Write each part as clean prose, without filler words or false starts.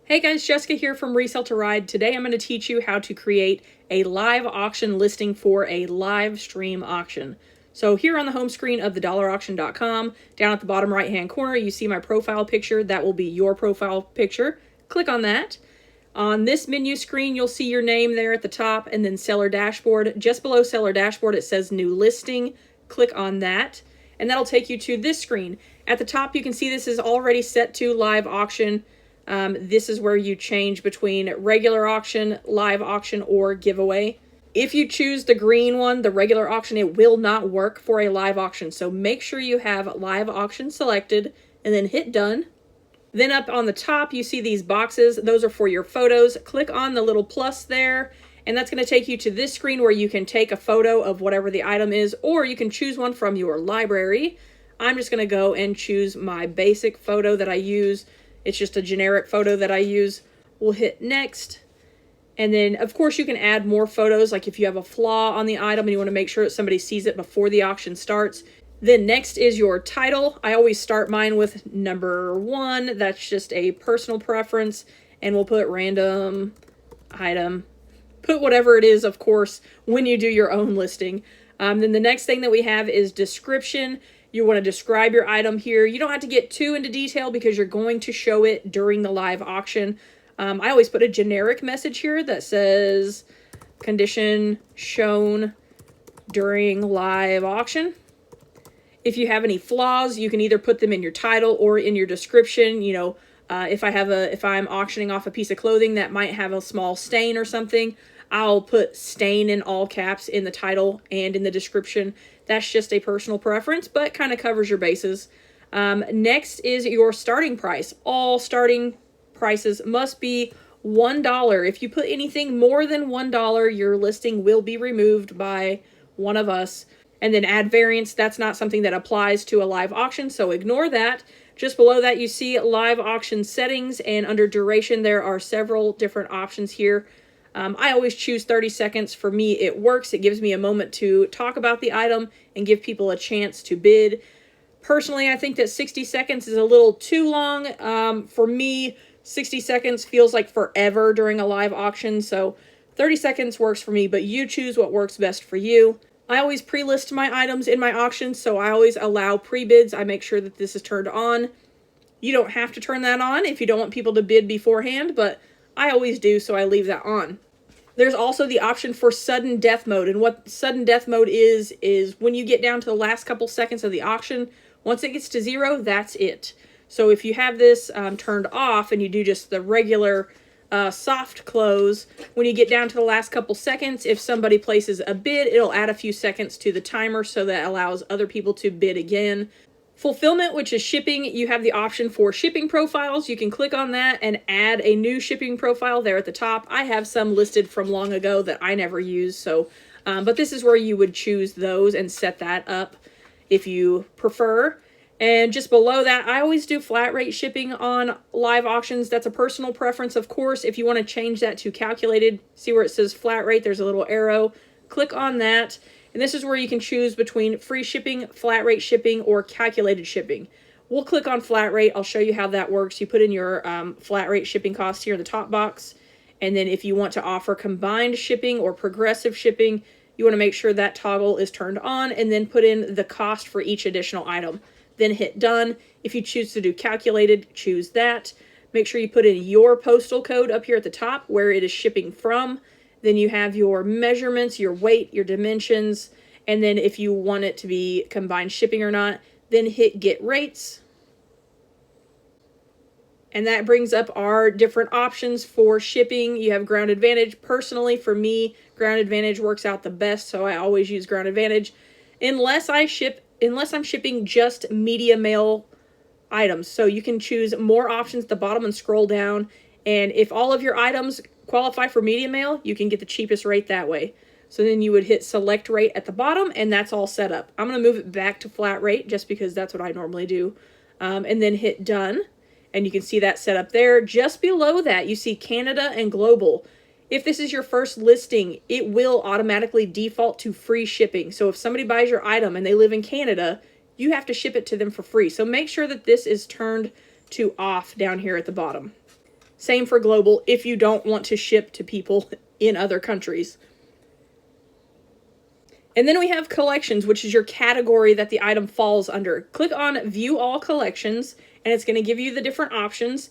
Hey guys, Jessica here from Resell to Ride. Today I'm going to teach you how to create a live auction listing for a live stream auction. So here on the home screen of thedollarauction.com, down at the bottom right hand corner, you see my profile picture. That will be your profile picture. Click on that. On this menu screen, you'll see your name there at the top and then seller dashboard. Just below seller dashboard, it says new listing. Click on that and that'll take you to this screen. At the top, you can see this is already set to live auction. This is where you change between regular auction, live auction, or giveaway. If you choose the green one, the regular auction, it will not work for a live auction. So make sure you have live auction selected and then hit done. Then up on the top, you see these boxes. Those are for your photos. Click on the little plus there, and that's going to take you to this screen where you can take a photo of whatever the item is, or you can choose one from your library. I'm just going to go and choose my basic photo that I use. It's just a generic photo that I use. We'll hit next. And then, of course, you can add more photos. Like if you have a flaw on the item and you want to make sure that somebody sees it before the auction starts. Then next is your title. I always start mine with number 1. That's just a personal preference. And we'll put random item. Put whatever it is, of course, when you do your own listing. Then the next thing that we have is description. You want to describe your item here. You don't have to get too into detail because you're going to show it during the live auction. I always put a generic message here that says condition shown during live auction. If you have any flaws, you can either put them in your title or in your description. You know, if I'm auctioning off a piece of clothing that might have a small stain or something, I'll put stain in all caps in the title and in the description. That's just a personal preference, but kind of covers your bases. Next is your starting price. All starting prices must be $1. If you put anything more than $1, your listing will be removed by one of us. And then add variance, that's not something that applies to a live auction, so ignore that. Just below that, you see live auction settings, and under duration, there are several different options here. I always choose 30 seconds. For me, it works. It gives me a moment to talk about the item and give people a chance to bid. Personally, I think that 60 seconds is a little too long. For me, 60 seconds feels like forever during a live auction, so 30 seconds works for me, but you choose what works best for you. I always pre-list my items in my auctions, so I always allow pre-bids. I make sure that this is turned on. You don't have to turn that on if you don't want people to bid beforehand, but I always do, so I leave that on. There's also the option for sudden death mode, and what sudden death mode is when you get down to the last couple seconds of the auction, once it gets to 0, that's it. So if you have this turned off and you do just the regular soft close, when you get down to the last couple seconds, if somebody places a bid, it'll add a few seconds to the timer, so that allows other people to bid again. Fulfillment, which is shipping, you have the option for shipping profiles. You can click on that and add a new shipping profile there at the top. I have some listed from long ago that I never use, so but this is where you would choose those and set that up if you prefer. And just below that, I always do flat rate shipping on live auctions. That's a personal preference, of course. If you want to change that to calculated, see where it says flat rate, there's a little arrow. Click on that. And this is where you can choose between free shipping, flat rate shipping, or calculated shipping. We'll click on flat rate. I'll show you how that works. You put in your flat rate shipping cost here in the top box. And then if you want to offer combined shipping or progressive shipping, you want to make sure that toggle is turned on and then put in the cost for each additional item. Then hit done. If you choose to do calculated, choose that. Make sure you put in your postal code up here at the top where it is shipping from. Then you have your measurements, your weight, your dimensions, and then if you want it to be combined shipping or not, then hit get rates. And that brings up our different options for shipping. You have Ground Advantage. Personally, for me, Ground Advantage works out the best, so I always use Ground Advantage. Unless I'm shipping just media mail items. So you can choose more options at the bottom and scroll down. And if all of your items qualify for media mail, you can get the cheapest rate that way. So then you would hit select rate at the bottom, and that's all set up. I'm going to move it back to flat rate just because that's what I normally do. And then hit done. And you can see that set up there. Just below that, you see Canada and global. If this is your first listing, it will automatically default to free shipping. So if somebody buys your item and they live in Canada, you have to ship it to them for free. So make sure that this is turned to off down here at the bottom. Same for global if you don't want to ship to people in other countries. And then we have collections, which is your category that the item falls under. Click on View All Collections, and it's going to give you the different options.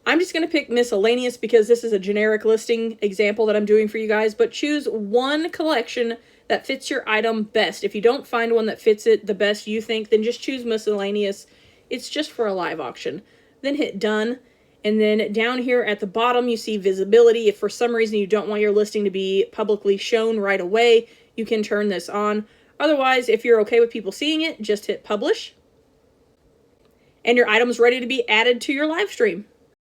I'm just going to pick miscellaneous because this is a generic listing example that I'm doing for you guys, but choose one collection that fits your item best. If you don't find one that fits it the best you think, then just choose miscellaneous. It's just for a live auction. Then hit done. And then down here at the bottom, you see visibility. If for some reason you don't want your listing to be publicly shown right away, you can turn this on. Otherwise, if you're okay with people seeing it, just hit publish. And your item's ready to be added to your live stream.